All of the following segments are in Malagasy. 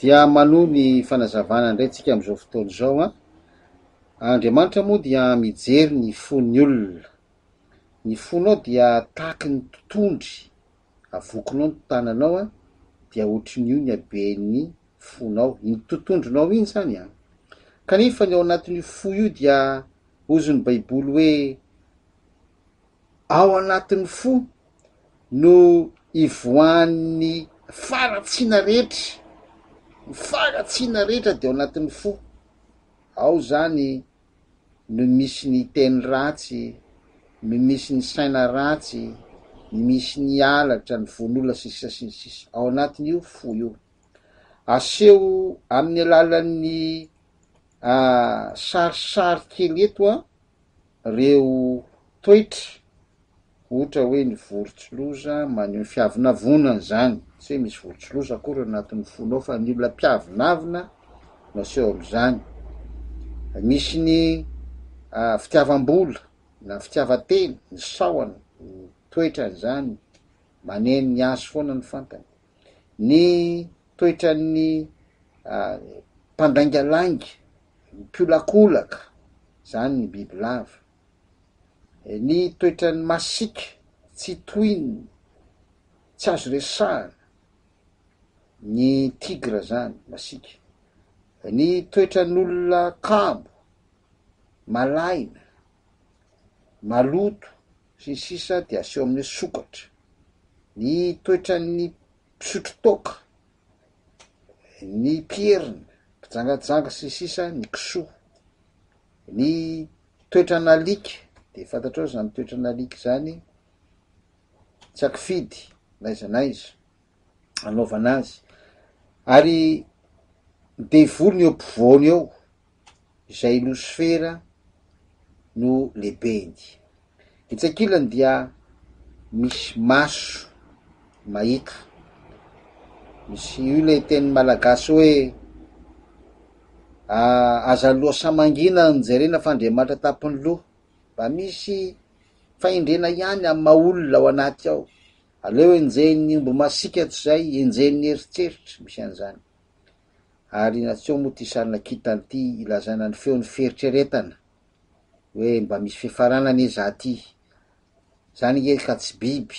dia manohy ny fanazavana indray tsika am'izao fotoana zao a. Andriamanitra moa dia mijery ny fon'ny olona. Ny fonao dia tahaky ny totondry avokinao ny tananao a, dia ohatrin'io ny haben'ny fonao, iny totondronao iny zany a. Kanefa ny ao anatin'io fo io dia ozon'ny baiboly hoe ao anatin'ny fo no ivoan'ny faratsiana rehetra. Ny faratsiana rehetra dia ao anatin'ny fo. Ao zany no misy ny teny ratsy, no misy ny saina ratsy, no misy ny alatra, ny von'olona sisa. Ao anatin'io fo io. Aseho amin'ny alalan'ny sarisary kely eto a, reo toetra, ohatra hoe ny vorontsiloza maneho ny fiavinavonana zany. Tsy hoe misy vorontsiloza akory anatin'ny fonao fa ny olona mpiavinavina no aseho am'zany. Misy ny fitiavam-bola na fitiavan-tena, ny sahona, ny toetran'izany, maneno ny azo foana ny fantany. Ny toetran'ny mpandangalanga, miolakolaka, zany ny bibilava. Ny toetran'ny masika, tsy tohiny, tsy azo resahana, ny tigra zany, masika. Ny toetran'olona kamo, malaina, maloto, sisa dia aseho amin'ny sokatra. Ny toetran'ny mpisotro toaka, ny pierina, mpijangajanga sisa, ny kisoa. Ny toetran'alika, de fantatrao zany toetran'alika zany, tsy akifidy, naiza naiza, anaovana azy. Ary devoly ny eo ampovoany eo, izay losifera no lehibeny. Itsy ankilany dia misy maso mahita. Misy io le teny malagasy hoe aza loha samangina nijerena fa Andriamanitra tapony loha. Mba misy fahendrena ihany amin'ny maha olona ao anaty ao. Aleo enjehiny omby masika zay, enjehiny eritseritra, misy an'izany. Ary natsoa moa ty sarina kitana ty ilazana ny feon'ny feritreretana, hoe mba misy fiafarana ne zaty. Zany ie ka tsy biby,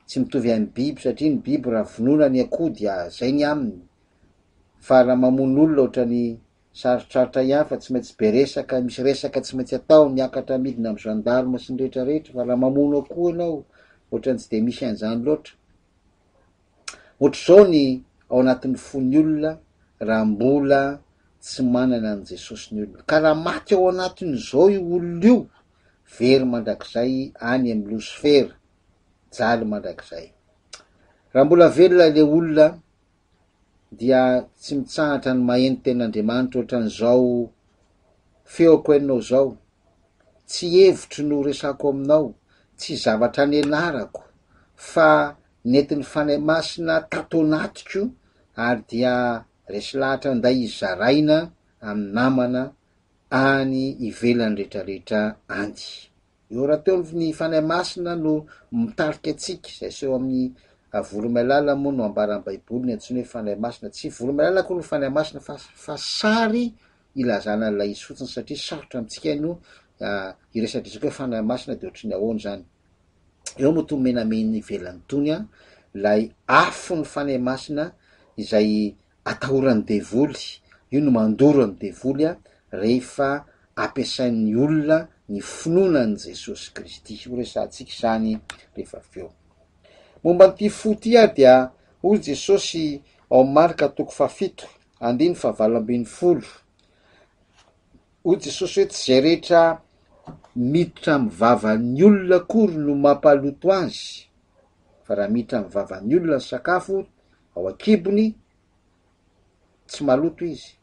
tsy mitovy amin'ny biby satria ny biby raha vonoina ny akoho dia zay ny aminy. Fa raha mamono olona ohatrany sarotrarotra ihany fa tsy maintsy be resaka, misy resaka tsy maintsy atao, miakatra midina amin'ny gendarme sy ny rehetrarehetra. Fa raha mamono akoho ianao, ohatrany tsy de misy an'izany loatra. Ohatr'izao ny ao anatin'ny fon'ny olona raha mbola tsy manana an' Jesosy ny olona. Ka raha maty ao anatin'izao io olona io, very mandrakizay any amin'ny losifera, jaly mandrakizay. Raha mbola velona le olona dia tsy mitsahatra ny maheno ten'Andriamanitra ohatran'izao feoko henonao zao. Tsy hevitry no resako aminao, tsy zavatra nianarako, fa nentin'ny fanahy masina tato anatiko, ary dia resy lahatra anday izaraina amin'ny namana any ivelany rehetrarehetra any. Eo raha teo ny fanahy masina no mitarika atsika, zay seho amin'ny voromailala moa no ambaran'ny baiboly ny antsoina hoe fanahy masina. Tsy voromailala koa no fanahy masina fa sary ilazana an'ilay izy fotsiny, satria sarotra amitsika no iresadresaka hoe fanahy masina de ohatrany ahoana zany. Eo moa to menameny ivelany tony a, lay afo ny fanahy masina izay atahoran'ny devoly. Io no mandoro ny devoly a rehefa ampiasain'ny olona ny finoanan'i Jesosy Kristy. Ho resantsika zany rehefa avy eo. Momba n'ity fo ty a dia hoy Jesosy ao Marka 7:7-10. Hoy Jesosy hoe tsy zay rehetra miditra amin'ny vavan'ny olona akory no mampaloto azy, fa raha miditra amin'ny vavan'ny olona ny sakafo ao an-kibony, tsy maloto izy.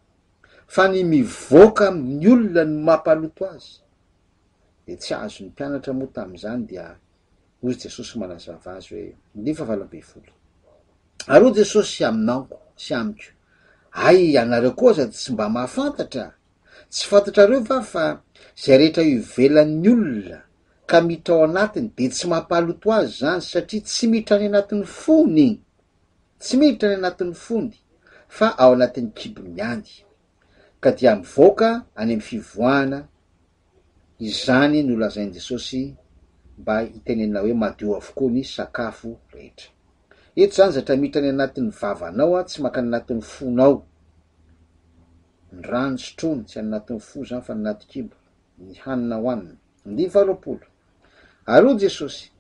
Fa ny mivoaka amin'ny olona no mampaloto azy. De tsy azo ny mpianatra moa tam'izany dia hoy Jesosy manazava azy hoe 9:20. Ary hoy Jesosy aminao sy amiko, ay anareo koa sady tsy mba mahafantatra. Tsy fantatrareo va fa zay rehetra ivelan'ny olona ka miditra ao anatiny de tsy mampaloto azy zany, satria tsy miditra any anatin'ny fony. Tsy miditra any anatin'ny fony, fa ao anatin'ny kibony ihany, ka dia mivoaka any amy fivoahana izany no lazainy Jesosy mba hitenenina hoe madio avokoa ny sakafo rehetra. Eto zany zatra miditra any anatin'ny vavanao tsy makany anatin'ny fonao, ny rano sotrony tsy anatin'ny fo zany fa anaty kibo, ny hanina hoanina. 20. Ary hoy Jesosy,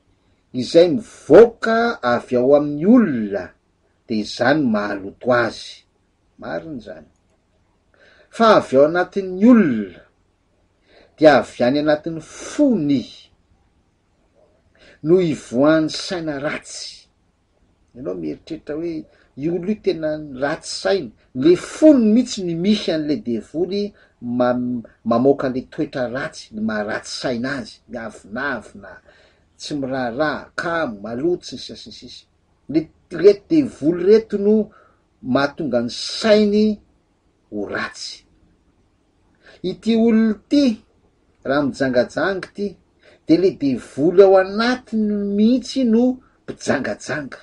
izay mivoaka avy ao amin'ny olona de izany mahaloto azy. Mariny zany. Fa avy ao anatin'ny olona dia avy any anatin'ny fony no ivoan'ny saina ratsy. Ianao mieritreritra hoe io olo io tena ratsy saina, le fony mihitsy ny misy an'le devoly mamoaka le toetra ratsy, ny maharatsy saina azy, miavinavina, tsy miraharaha, kamo, maloto sy ny sisa. Le devoly reto no mahatonga ny sainy ho ratsy. Ity olona ty raha mijangajanga ty, de le devoly ao anatiny mihitsy no mpijangajanga,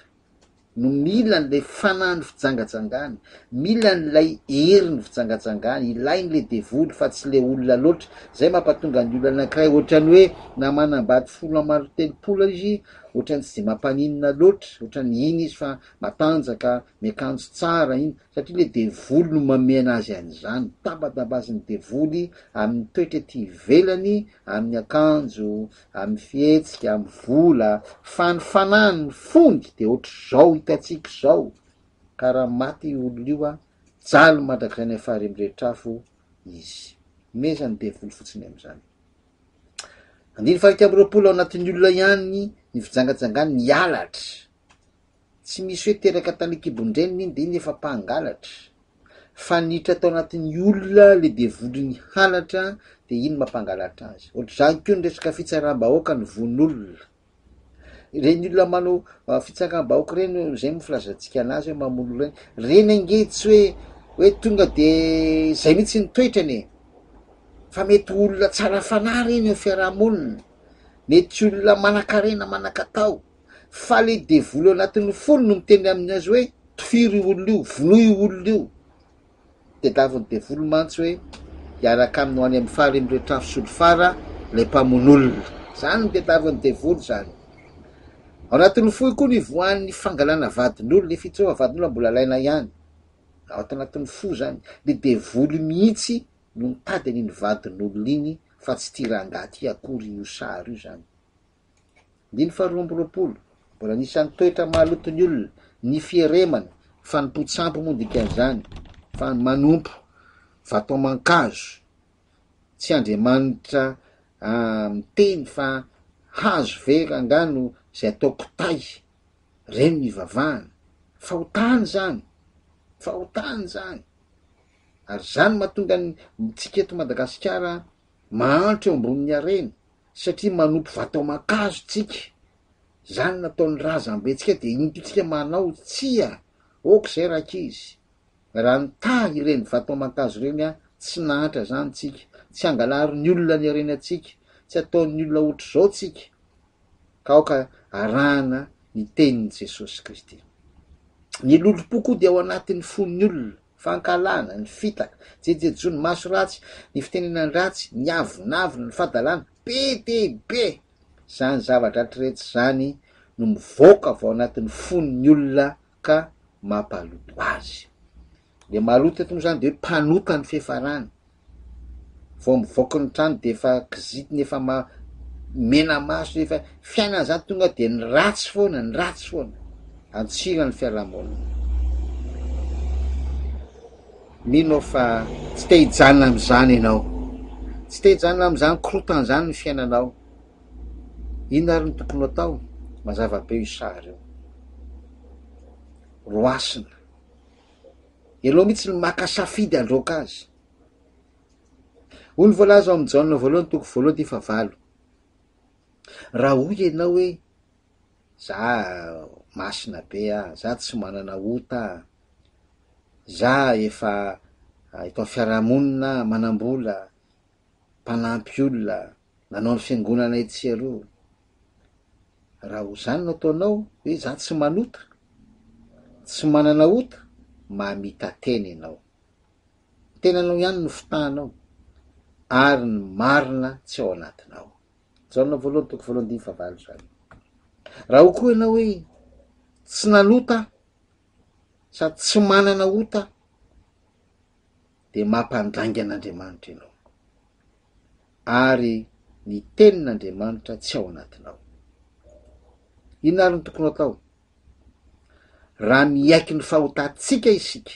no mila n'le fanahiny fijangajangany, mila n'lay heriny fijangajangany, ilainy le devoly fa tsy le olona loatra. Zay mampatonga ny olona anankiray ohatrany hoe na manambady folo maro telopolo izy, ohatrany tsy de mampaninona loatra, ohatrany iny izy fa matanjaka, miakanjo tsara iny, satria le devoly no manome anazy an'izany. Tabatabazin'ny devoly amin'ny toetra ty ivelany, amin'ny akanjo, amin'ny fihetsika, amin'ny vola, fanifanany ny fony de ohatr'izao hitatsika zao. Karaha maty olo io jaly mandrakizay ny afary amy rehetrafo izy. Mezany devoly fotsiny am'izany. 19 ao anatin'ny olona ihany ny fijangajangany ny halatra. Tsy misy hoe teraka tany kibondreniny iny de iny efa mpangalatra. Fa nitra tao anatin'ny olona le devoly ny halatra de iny mampangalatra azy. Ohatr'izany koa ny resaka fitsaram-bahoaka ny von'olona. Reny olona manao fitsaram-bahoaka reny, zay mo filazantsika anazy hoe mamolo reny, reny ange tsy hoe tonga de zay mihitsy ny toetrany, fa mety olona tsara fanahy reny eo fiarahamonina, mety olona manan-karena manan-katao, fa le devoly ao anatin'ny fony no miteny aminazy hoe tofiry io olona io, vonoy io olona io. De davin'ny devoly mantsy hoe hiaraka aminy ho any amy fary amy rehetrafo solofara le mpamon'olona. Zany ny tediavin'ny devoly zany. Ao anatin'ny fo koa ny voan'ny fangalana vadin'olona, le fitsoa vadin'olona mbola laina ihany. Ao anatin'ny fo zany, le devoly mihitsy no mitady an'iny vadin'olona iny, fa tsy tirangaty akory io sary io zany. 20, mbola nisan'ny toetra mahalotony olona, ny fieremana, fa ny potsampo moa dikan'izany, fa ny manompo, vatao mankazo, tsy Andriamanitra miteny fa hazo vera angano zay ataoko tay, reny mivavahana, fahotany zany, fahotany zany. Ary zany mahatonga ny tsika eto Madagasikara mahantra eo ambonin'ny harena, satria manompo vatao mankazo tsika, zany nataon'ny razam-betsika de iny tsika manao tsia, ok zay rakizy. Raha ny tahy ireny vatao mankazo reny tsy nahatra zany tsika, tsy angalary ny olona ny harenatsika, tsy ataon'ny olona ohatr'izao tsika, ka aoka arahana ny tenin'i Jesosy Kristy. Ny lolo-po koa dia ao anatin'ny fon'ny olona, fankalana, ny fitaka, jejejo ny maso ratsy, ny fitenenany ratsy, ny avinavina, ny fadalana, be de be. Zany zavatra rehetra zany no mivoaka avy ao anatin'ny fon'ny olona ka mampaloto azy. Le maloto eto moa zany de hoe mpanota ny fiafarany. Vao mivoaka ny trano de efa kizitiny, efa mena maso, efa fiainana zany tonga de ny ratsy foana, ny ratsy foana. Antsira ny fiarahamonina. Mino fa tsy te hijanona am'izany ianao, tsy te hijanona am'izany korotan'izany ny fiainanao. Ino ary ny tokony atao? Mazava be io sary io. Roasina. Ianao mihitsy ny maka safidy androka azy. Hoy ny voalaza ao amin'ny Jaona voalohany toko voalohany ty fahavalo. Raha hoy ianao hoe za masina be za tsy manana ota, za efa eto fiarahamonina manam-bola, mpanampy olona, nanao ny fiangonana etsy aroa. Raha ho zany no ataonao hoe za tsy manota, tsy manana ota, mamita teny ianao, tenanao ihany no fotanao ary ny marina tsy ao anatinao. Jaona voalohany toko voalohany dimy favalo zany. Raha ho koa ianao hoe tsy nalota sady tsy manana ota de mampandangy an'Andriamanitra ianao ary ny tenin'Andriamanitra tsy ao anatinao. Inona ary ny tokony atao? Raha miaiky ny fahotantsika isika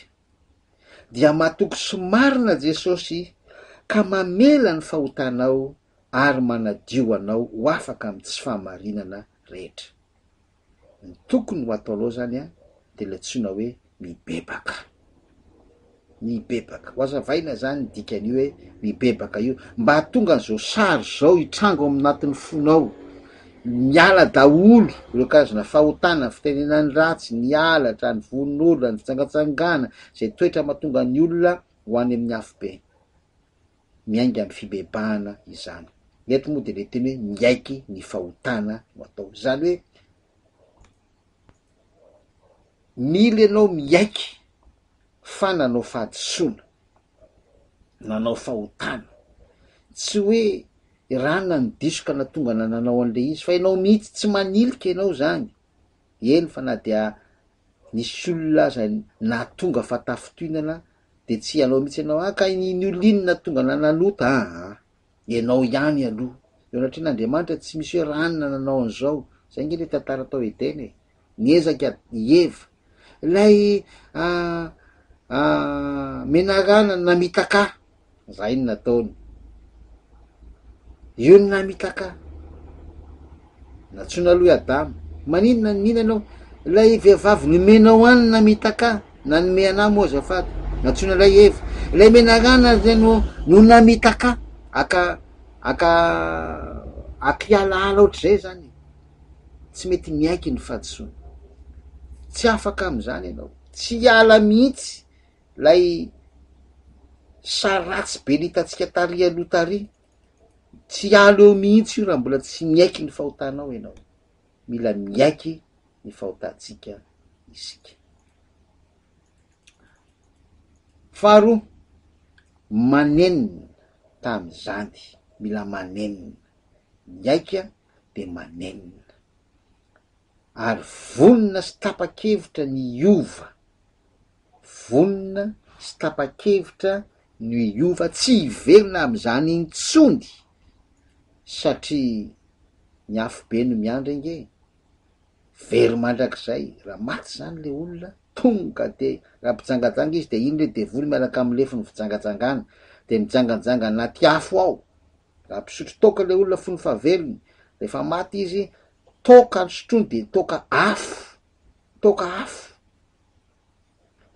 dia matoky sy marina Jesosy ka mamela ny fahotanao ary manadio anao ho afaka amin'ny tsy fahamarinana rehetra. Ny tokony ho atao aloha zany de le antsoina hoe mibebaka. Mibebaka. Ho azavaina zany ny dikan'io hoe mibebaka io, mba hahatonga an'izao sary zao hitrango aminatin'ny fonao, miala daholo ireo karazana fahotana, fitenenany ratsy, ny halatra, ny vonon'olona, ny fitsangatsangana, zay toetra mahatonga ny olona ho any amin'ny afo be. Miainga amin'ny fibebahana izany. Eto moa de le teny hoe miaiky ny fahotana no atao. Zany hoe mila ianao miaiky fa nanao fahadisoana, nanao fahotana, tsy hoe rana ny diso ka natonga nanao an'le izy, fa ianao mihitsy tsy manilika ianao zany. Eny fa na dia nisy olona aza nahatonga fatafitonana de tsy ianao mihitsy ianao ka ny olinona tonga nanalota ianao ihany aloha. Eo anatrehan'Andriamanitra tsy misy hoe ranona nanao an'izao. Zay nge le tantara tao edeny e. Niezaka Eva lay menarana namitaka, zay no nataony. Io ny namitaka, natsoina aloha Adamo. Maninona ninanao? Lay vehivavy nomenao any namitaka, nanome anah moa azafady, natsoina lay Eva. Lay menarana no namitaka, akialaala ohatr'izay zany. Tsy mety miaiky ny fahadisoana. Tsy afaka am'izany ianao. Tsy hiala mihitsy lay saratsy be nitatsika tary aloha tary. Tsy hiala eo mihitsy io raha mbola tsy miaiky ny fahotanao ianao. Mila miaiky ny fahotantsika isika. Faharoa, manenina tam'izany. Mila manenina. Miaika de manenina. Ary vonona sy tapa-kevitra ny iova. Vonona sy tapa-kevitra ny iova, tsy hiverina am'izany intsony, satria ny afo be no miandry nge. Very mandrakizay, raha maty zany le olona, tonga de raha mpijangajanga izy de iny le devoly miaraka amin'ny lefiny fijangajangana, de mijanganjanga anaty afo ao. Raha mpisotro toka le olona fony fahavelony, rehefa maty izy, toka ny sotrony de toka afo, toka afo.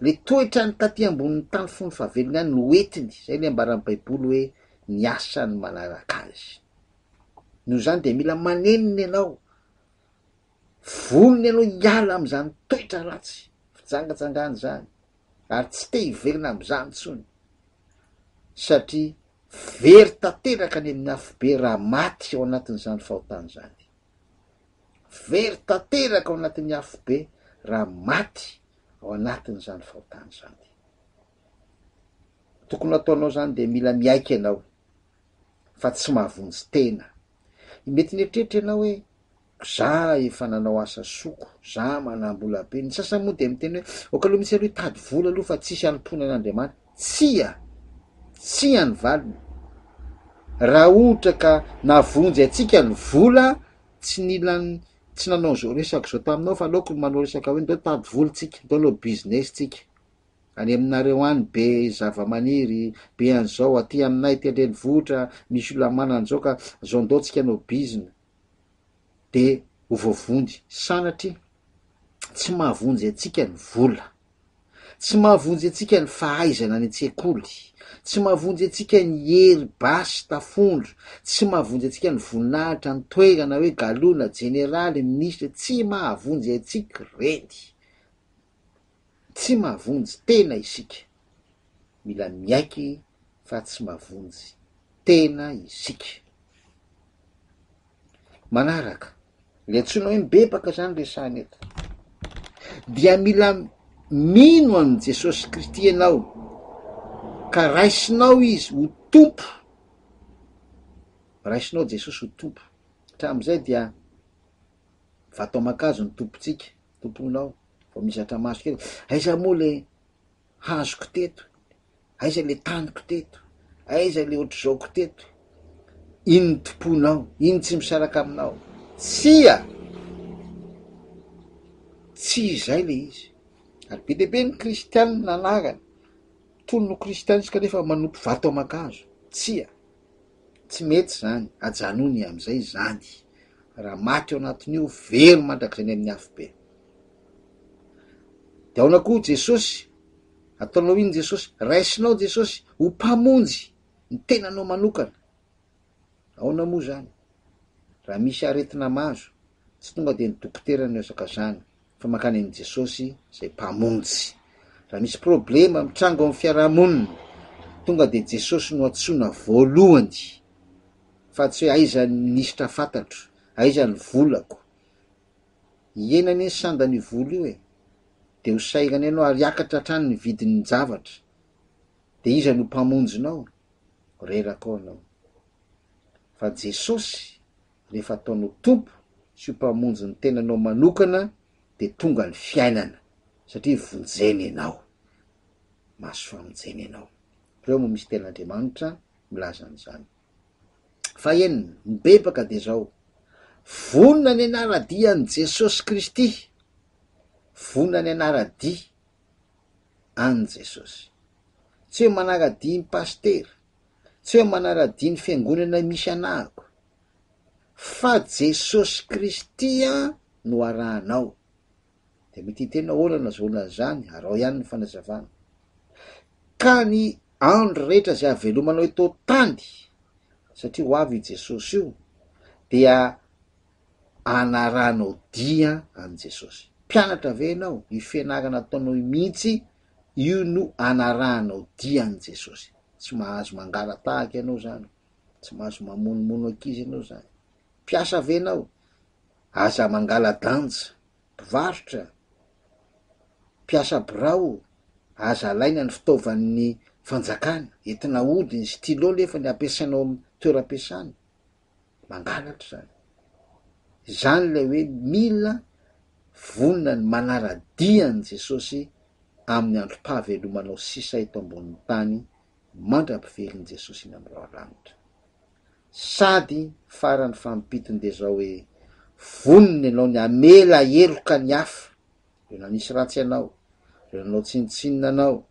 Le toetra ny taty ambonin'ny tany fony fahavelony any no entiny. Zay le ambaran'ny baiboly hoe ny asany manaraka azy. Noho zany de mila manenina ianao. Vonona ianao hiala am'izany toetra ratsy, fijangajangany zany. Ary tsy te hiverina am'izany tsony. Satria very tanteraka any amin'ny afo be raha maty ao anatin'izany fahotana zany. Very tanteraka ao anatin'ny afo be raha maty ao anatin'izany fahotana zany. Tokony ataonao zany de mila miaiky ianao fa tsy mahavonjy tena. Mety nietrehitra ianao hoe za efa nanao asa soko, za manambola be. Ny sasany moa de miteny hoe okaloha misy aloha tady vola aloha fa tsisy anim-pona an'Andriamanitra. Tsy any valiny. Raha ohatra ka navonjy atsika ny vola, tsy nanao zao resaka zao taminao fa aleoko manao resaka hoe ndao tady vola tsika, ndao lo business tsika. Any aminareo any be zava-maniry, be an'izao, aty aminay ty andrenivohitra, misy olona mana an'izao ka zao ndao tsika nao bizina. De ho voavonjy. Sanatria tsy mahavonjy atsika ny vola. Tsy mahavonjy atsika ny fahaizana ny an-tsekoly. Tsy mahavonjy atsika ny hery basy tafondro. Tsy mahavonjy atsika ny voninahitra ny toerana hoe galona, jeneraly, minisitra. Tsy mahavonjy atsika reny. Tsy mahavonjy tena isika. Mila miaiky fa tsy mahavonjy tena isika. Manaraka, le antsoina hoe mibebaka zany resahana eto. Dia mila mino an' Jesosy Kristy ianao ka raisinao izy ho tompo, raisinao Jesosy ho tompo, hatram'izay dia vato aman-kazo ny tompontsika, tomponao vao mizatra maso kely, aiza moa le hazoko teto, aiza le taniko teto, aiza le ohatr'zaoko teto, ino ny tomponao, ino tsy misaraka aminao, tsia, tsy izay le izy. Ary be deabe ny kristianina nanarana, tonono kristianisy kanefa manompo vato aman-kazo, tsia, tsy mety zany, ajanony am'izay zany, raha maty ao anatin'io very mandrak'izay ny amin'ny afo be. De aona koa Jesosy, ataonao iny Jesosy, raisinao Jesosy ho mpamonjy ny tenanao manokana, ahoana moa zany? Raha misy aretina mazo, tsy tonga de ny dokotera ny resaka zany, fa mankany an' Jesosy zay mpamonjy. Raha misy problema mitrango amin'ny fiarahamonina, tonga de Jesosy no antsoina voalohany, fa tsy hoe aiza ny nisitra fantatro, aiza ny volako, ienany ny sandany vola io e, de ho sairany ianao ary hiakatra hatrany ny vidin'ny zavatra, de iza no mpamonjinao, reraka ao anao. Fa Jesosy rehefa ataonao tompo sy mpamonjy ny tenanao manokana, de tonga ny fiainana, satria vonjeny ianao, maso famonjeny ianao. Reo moa misy ten'Andriamanitra milaza an'izany. Fa enina, mibebaka de zao, vonona ny anara-dia an' Jesosy Kristy, vonona ny anara-dia an' Jesosy, tsy hoe manara-dia ny pastera, tsy hoe manara-dia ny fiangonana misy anahako, fa Jesosy Kristy no arahanao. De mety tena olana zaona zany, arao ihany ny fanazavana. Ka ny andro rehetra zay avelomanao eto tany, satria ho avy Jesosy io, dia anaranao dia an' Jesosy. Mpianatra ve ianao? Io fianarana ataonao mihitsy, io no anarahanao dia an' Jesosy. Tsy mahazo mangala tahaka ianao zany, tsy mahazo mamonomono ankizy ianao zany. Mpiasa ve ianao? Aza mangala danja, mpivarotra, mpiasa birao, aza alaina ny fitaovan'ny fanjakana, entina ody ny stylo lefa ny ampiasainao amin'ny toeram-piasana, mangalatra zany. Zany le hoe mila vonona ny manara-dia an' Jesosy amin'ny androm-pahavelomanao sisa eto ambonin'ny tany, mandra-piveriny Jesosy iny amin'ny ranitra. Sady farany fampitony de zao hoe vonony ianao ny amela eloka ny hafa, reo nanisy ratsy ianao, reo nanao tsinitsinina anao,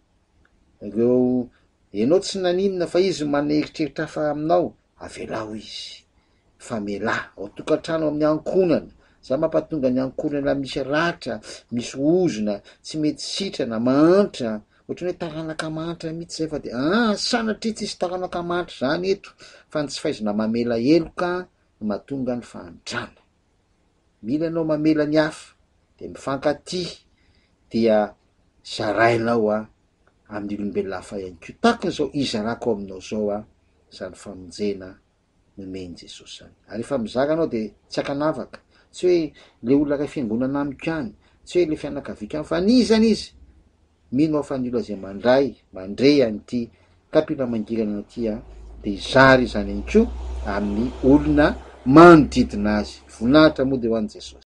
reo ianao tsy naninona fa izy maneritreritra hafa aminao, avelao izy, famela ao tokantrano amin'ny ankonana, za mampatonga ny ankonana misy ratra, misy ozona, tsy mety sitrana, mahantra, ohatrany hoe taranaka mahantra mihitsy zay, fa de sanatria tsisy taranaka mahantra zany eto, fa ny tsy fahaizana mamela eloka no mahatonga ny fahantrana. Mila ianao mamela ny hafa, de mifankatia, dia zarainao amin'ny olombelona hafa ihany ko, tahaka zao izarako aminao zao zany famonjena nomeny Jesosy zany. Ary efa mizara anao de tsy akanavaka, tsy hoe le olona ray fiangonana amiko any, tsy hoe le fianakaviako any, fa nizany izy, mino aho fa ny olona zay mandray an'ity kapila mangirana ty de izary zany ihany ko amin'ny olona manodidina azy. Voninahitra moa de ho an' Jesosy.